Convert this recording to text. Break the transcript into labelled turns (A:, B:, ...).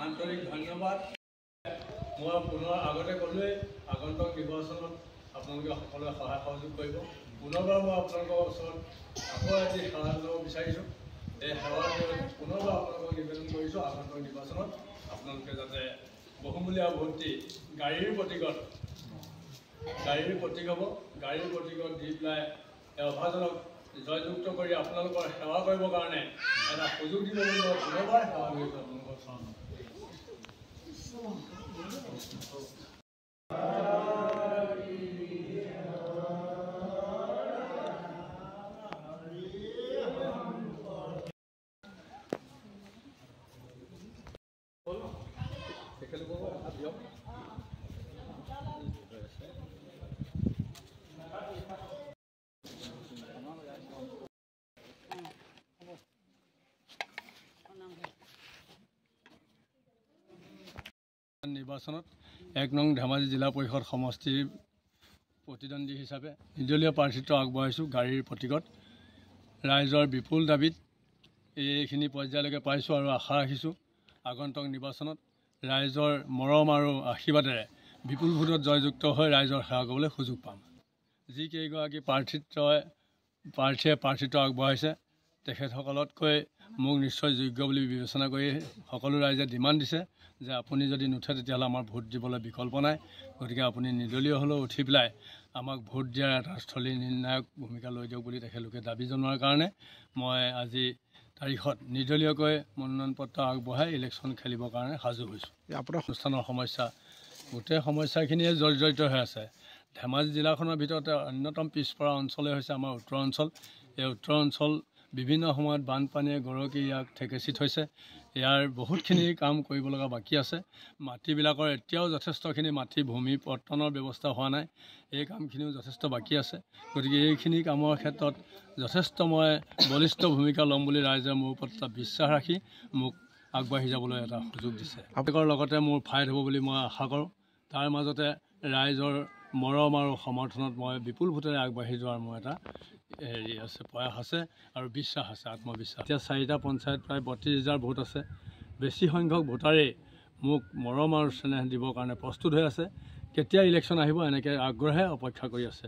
A: আন্তৰিক ধন্যবাদ। মই পুনৰ আগতে ক'লোৱেই আগন্তুক নিৰ্বাচনত আপোনালোকে সকলোৱে সহায় সহযোগ কৰিব। পুনৰবাৰ মই আপোনালোকৰ ওচৰত আকৌ আজি সেৱা ল'ব বিচাৰিছোঁ। এই সেৱাৰ জৰিয়তে পুনৰবাৰ আপোনালোকক নিবেদন কৰিছোঁ আগন্তুক নিৰ্বাচনত আপোনালোকে যাতে বহুমূলীয়া ভোট দি গাড়ীৰ প্ৰতীকত হ'ব, গাড়ীৰ প্ৰতীকত দি পেলাই অভাজনক জয়যুক্ত কৰি আপোনালোকৰ সেৱা কৰিবৰ কাৰণে এটা সুযোগ দিব বুলি মই পুনৰবাৰ সেৱা কৰিছোঁ আপোনালোকৰ ওচৰত। নিৰ্বাচনত ১ নং ধেমাজি জিলা পৰিষদ সমষ্টিৰ প্ৰতিদ্বন্দ্বী হিচাপে নিৰ্দলীয় প্ৰাৰ্থীত্ব আগবঢ়াইছোঁ গাড়ীৰ প্ৰতীকত। ৰাইজৰ বিপুল দাবীত এইখিনি পৰ্যায়লৈকে পাইছোঁ আৰু আশা ৰাখিছোঁ আগন্তুক নিৰ্বাচনত ৰাইজৰ মৰম আৰু আশীৰ্বাদেৰে বিপুল ভোটত জয়যুক্ত হৈ ৰাইজৰ সেৱা কৰিবলৈ সুযোগ পাম। যিকেইগৰাকী প্ৰাৰ্থীয়ে প্ৰাৰ্থীত্ব আগবঢ়াইছে তেখেতসকলতকৈ মোক নিশ্চয় যোগ্য বুলি বিবেচনা কৰি সকলো ৰাইজে ডিমাণ্ড দিছে যে আপুনি যদি নুঠে তেতিয়াহ'লে আমাৰ ভোট দিবলৈ বিকল্প নাই, গতিকে আপুনি নিৰ্দলীয় হ'লেও উঠি পেলাই আমাক ভোট দিয়াৰ এটা স্থলী নিৰ্ণায়ক ভূমিকা লৈ দিয়ক বুলি তেখেতলোকে দাবী জনোৱাৰ কাৰণে মই আজি তাৰিখত নিৰ্দলীয়কৈ মনোনয়ন পত্ৰ আগবঢ়াই ইলেকশ্যন খেলিবৰ কাৰণে সাজু হৈছোঁ। আপোনাৰ অনুষ্ঠানৰ সমস্যা গোটেই সমস্যাখিনিয়ে জৰ্জৰিত হৈ আছে। ধেমাজি জিলাখনৰ ভিতৰতে অন্যতম পিছপৰা অঞ্চলেই হৈছে আমাৰ উত্তৰ অঞ্চল। এই উত্তৰ অঞ্চল বিভিন্ন সময়ত বানপানীয়ে গৰকি ইয়াক ঠেকেচি থৈছে। ইয়াৰ বহুতখিনি কাম কৰিব লগা বাকী আছে। মাটিবিলাকৰ এতিয়াও যথেষ্টখিনি ভূমি পত্তনৰ ব্যৱস্থা হোৱা নাই। এই কামখিনিও যথেষ্ট বাকী আছে। গতিকে এইখিনি কামৰ ক্ষেত্ৰত যথেষ্ট মই বলিষ্ঠ ভূমিকা ল'ম বুলি ৰাইজে মোৰ ওপৰত বিশ্বাস ৰাখি মোক আগবাঢ়ি যাবলৈ এটা সুযোগ দিছে। আপোনালোকৰ লগতে মোৰ ফাইট হ'ব বুলি মই আশা কৰোঁ। তাৰ মাজতে ৰাইজৰ মৰম আৰু সমৰ্থনত মই বিপুল ভোটেৰে আগবাঢ়ি যোৱাৰ মোৰ এটা প্ৰয়াস আছে আৰু বিশ্বাস আছে, আত্মবিশ্বাস। এতিয়া 4টা পঞ্চায়ত প্ৰায় 32,000 ভোট আছে। বেছি সংখ্যক ভোটাৰেই মোক মৰম আৰু স্নেহ দিবৰ কাৰণে প্ৰস্তুত হৈ আছে। কেতিয়া ইলেকশ্যন আহিব এনেকৈ আগ্ৰহে অপেক্ষা কৰি আছে।